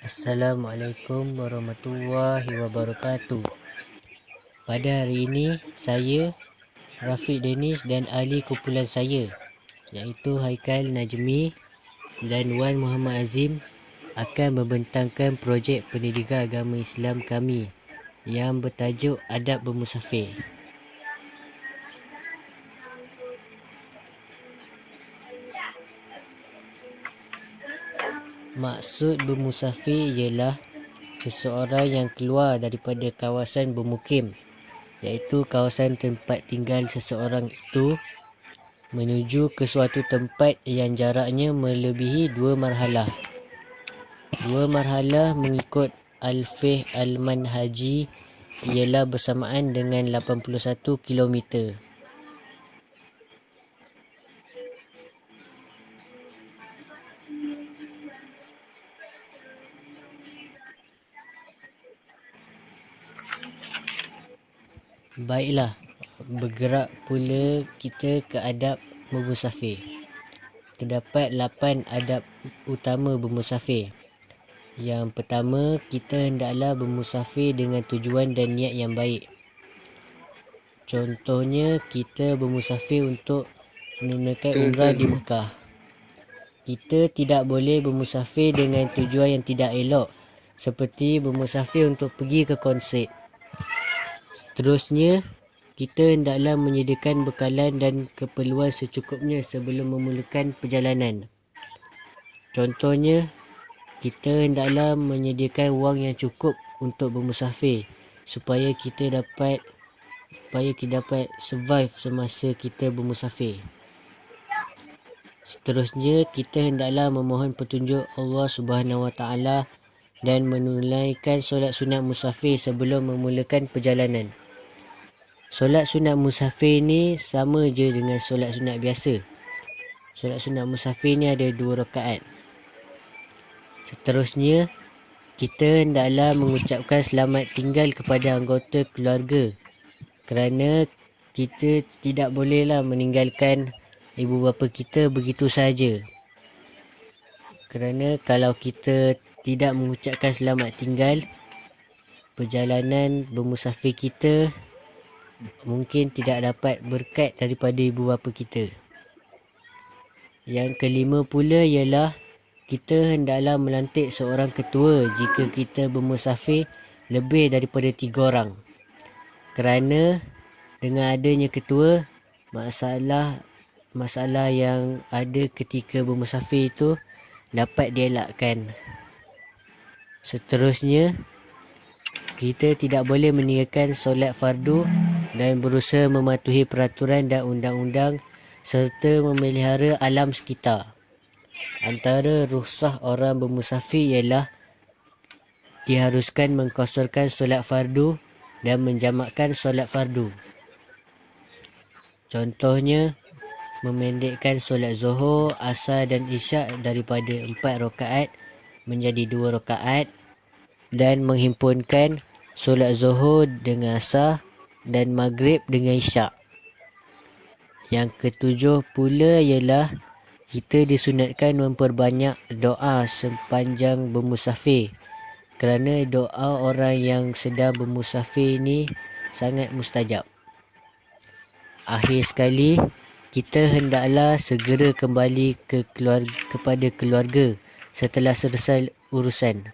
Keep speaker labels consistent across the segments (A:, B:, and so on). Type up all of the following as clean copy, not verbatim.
A: Assalamualaikum warahmatullahi wabarakatuh. Pada hari ini, saya, Rafiq Danish dan ahli kumpulan saya, iaitu Haikal Najmi dan Wan Muhammad Azim, akan membentangkan projek pendidikan agama Islam kami yang bertajuk Adab Bermusafir. Maksud bermusafir ialah seseorang yang keluar daripada kawasan bermukim, iaitu kawasan tempat tinggal seseorang itu, menuju ke suatu tempat yang jaraknya melebihi 2 marhalah. 2 marhalah mengikut Al-Fiqh Al-Manhaji ialah bersamaan dengan 81 kilometer. Baiklah, bergerak pula kita ke adab bermusafir. Terdapat 8 adab utama bermusafir. Yang pertama, kita hendaklah bermusafir dengan tujuan dan niat yang baik. Contohnya, kita bermusafir untuk menunaikan umrah di Mekah. Kita tidak boleh bermusafir dengan tujuan yang tidak elok, seperti bermusafir untuk pergi ke konsert. Seterusnya, kita hendaklah menyediakan bekalan dan keperluan secukupnya sebelum memulakan perjalanan. Contohnya, kita hendaklah menyediakan wang yang cukup untuk bermusafir supaya kita dapat survive semasa kita bermusafir. Seterusnya, kita hendaklah memohon petunjuk Allah Subhanahu Wa Taala dan menunaikan solat sunat musafir sebelum memulakan perjalanan. Solat sunat musafir ni sama je dengan solat sunat biasa. Solat sunat musafir ni ada 2 rakaat. Seterusnya, kita hendaklah mengucapkan selamat tinggal kepada anggota keluarga, kerana kita tidak bolehlah meninggalkan ibu bapa kita begitu saja. Kerana kalau kita tidak mengucapkan selamat tinggal, perjalanan bermusafir kita mungkin tidak dapat berkat daripada ibu bapa kita. Yang kelima pula ialah kita hendaklah melantik seorang ketua jika kita bermusafir lebih daripada 3 orang. Kerana dengan adanya ketua, masalah yang ada ketika bermusafir itu dapat dielakkan. Seterusnya, kita tidak boleh meninggalkan solat fardu dan berusaha mematuhi peraturan dan undang-undang serta memelihara alam sekitar. Antara rukhsah orang bermusafir ialah diharuskan mengqasarkan solat fardu dan menjamakkan solat fardu. Contohnya, memendekkan solat Zuhur, Asar dan Isyak daripada 4 rakaat menjadi 2 rakaat dan menghimpunkan solat Zuhur dengan Asar dan Maghrib dengan Isyak. Yang ketujuh pula ialah kita disunatkan memperbanyak doa sepanjang bermusafir, kerana doa orang yang sedang bermusafir ni sangat mustajab. Akhir sekali, kita hendaklah segera kembali kepada keluarga setelah selesai urusan.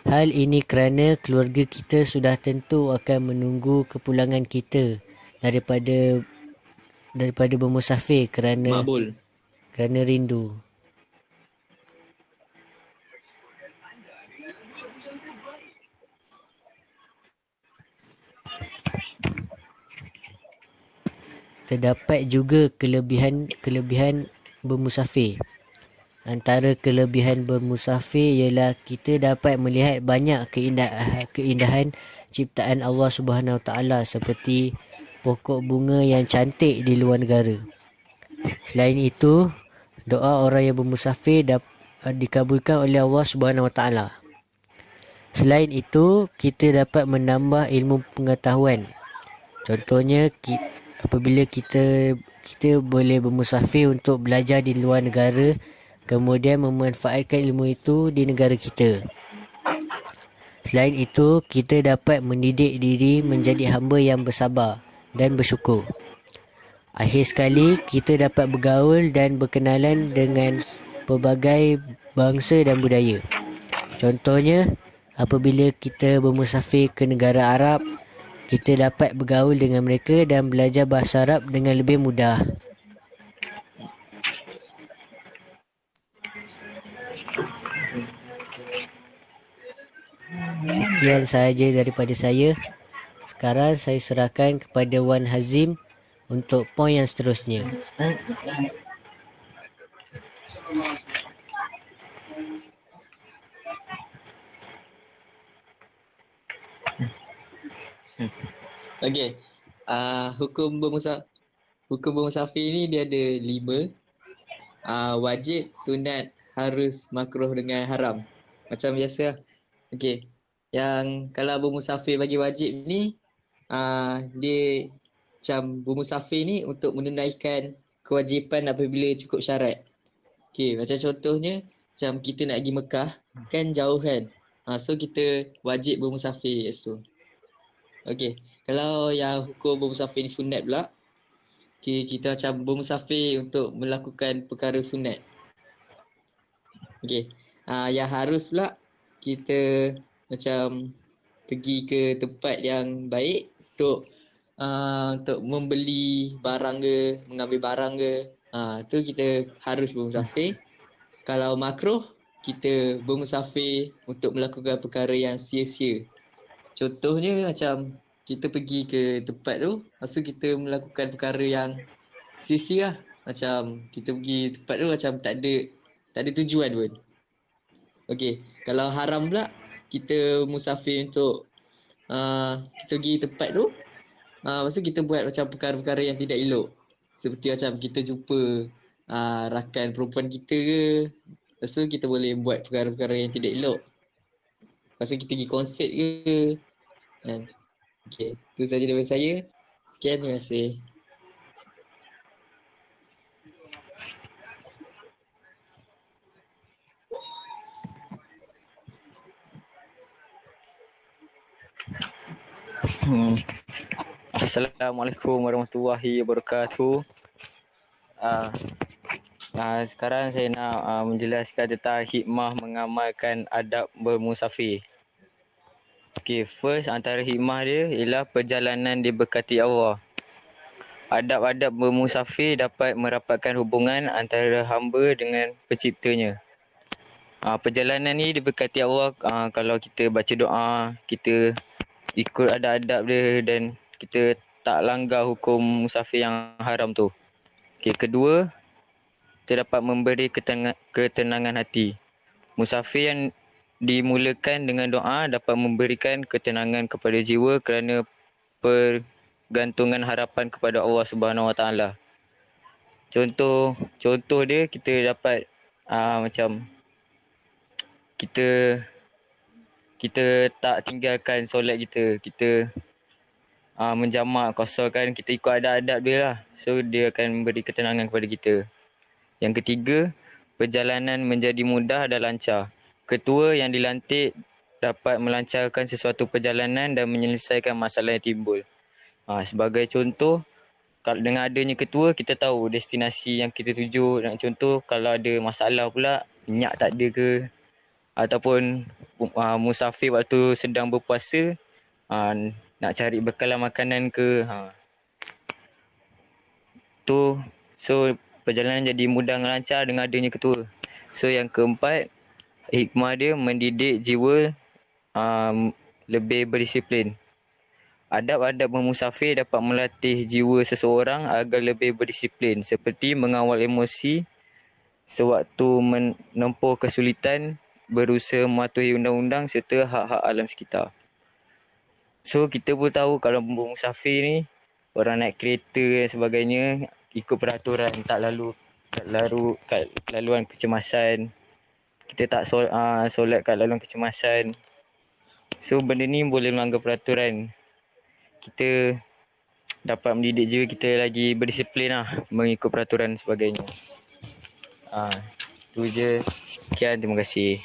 A: Hal ini kerana keluarga kita sudah tentu akan menunggu kepulangan kita daripada bermusafir kerana rindu. Terdapat juga kelebihan bermusafir. Antara kelebihan bermusafir ialah kita dapat melihat banyak keindahan ciptaan Allah Subhanahu Wa Taala seperti pokok bunga yang cantik di luar negara. Selain itu, doa orang yang bermusafir dikabulkan oleh Allah Subhanahu Wa Taala. Selain itu, kita dapat menambah ilmu pengetahuan. Contohnya, apabila kita kita boleh bermusafir untuk belajar di luar negara, kemudian memanfaatkan ilmu itu di negara kita. Selain itu, kita dapat mendidik diri menjadi hamba yang bersabar dan bersyukur. Akhir sekali, kita dapat bergaul dan berkenalan dengan pelbagai bangsa dan budaya. Contohnya, apabila kita bermusafir ke negara Arab, kita dapat bergaul dengan mereka dan belajar bahasa Arab dengan lebih mudah. Sekian sahaja daripada saya. Sekarang saya serahkan kepada Wan Hazim untuk poin yang seterusnya.
B: Okey. Hukum bermusafir ni dia ada 5. Wajib, sunat, harus, makruh dengan haram. Macam biasa lah. Okey. Yang kalau bermusafir bagi wajib ni, dia macam bermusafir ni untuk menunaikan kewajipan apabila cukup syarat. Okey, macam contohnya macam kita nak pergi Mekah, kan jauh kan. So kita wajib bermusafir kat situ. Okey, kalau yang hukum bermusafir ni sunat pula, kita macam bermusafir untuk melakukan perkara sunat. Okey, yang harus pula kita macam pergi ke tempat yang baik untuk membeli barang ke, mengambil barang ke. Tu kita harus bermusafir. Kalau makruh, kita bermusafir untuk melakukan perkara yang sia-sia. Contohnya macam kita pergi ke tempat tu, lepas tu kita melakukan perkara yang sia-sia lah. Macam kita pergi tempat tu macam tak ada tujuan pun. Okey, kalau haram pula, kita musafir untuk kita pergi tempat tu, lepas tu kita buat macam perkara-perkara yang tidak elok. Seperti macam kita jumpa rakan perempuan kita ke, lepas tu kita boleh buat perkara-perkara yang tidak elok. Lepas tu kita pergi konsert ke. Okey, itu saja daripada saya. Sekian, terima kasih.
C: Assalamualaikum warahmatullahi wabarakatuh. Sekarang saya nak menjelaskan tentang hikmah mengamalkan adab bermusafir. Okay, first antara hikmah dia ialah perjalanan diberkati Allah. Adab-adab bermusafir dapat merapatkan hubungan antara hamba dengan penciptanya. Perjalanan ni diberkati Allah kalau kita baca doa, kita ikut adab-adab dia dan kita tak langgar hukum musafir yang haram tu. Okay, kedua, kita dapat memberi ketenangan hati. Musafir yang dimulakan dengan doa dapat memberikan ketenangan kepada jiwa kerana pergantungan harapan kepada Allah Subhanahu Wa Taala. Contoh dia kita dapat macam kita tak tinggalkan solat kita menjamak, kosongkan, kita ikut adab-adab dia lah. So dia akan memberi ketenangan kepada kita. Yang ketiga, perjalanan menjadi mudah dan lancar. Ketua yang dilantik dapat melancarkan sesuatu perjalanan dan menyelesaikan masalah yang timbul. Sebagai contoh, kalau dengan adanya ketua, kita tahu destinasi yang kita tuju. Dan contoh, kalau ada masalah pula, minyak tak ada ke, ataupun musafir waktu sedang berpuasa, nak cari bekalan makanan ke. So perjalanan jadi mudah dan lancar dengan adanya ketua. So yang keempat, hikmah dia mendidik jiwa lebih berdisiplin. Adab-adab bermusafir dapat melatih jiwa seseorang agar lebih berdisiplin, seperti mengawal emosi sewaktu menempuh kesulitan, berusaha mematuhi undang-undang serta hak-hak alam sekitar. So kita pun tahu kalau bermusafir ni, orang naik kereta dan sebagainya ikut peraturan, tak lalu kat laluan kecemasan. Kita tak solat kat laluan kecemasan. So benda ni boleh melanggar peraturan. Kita dapat mendidik juga kita lagi berdisiplin lah, mengikut peraturan dan sebagainya. Tu je. Sekian, terima kasih.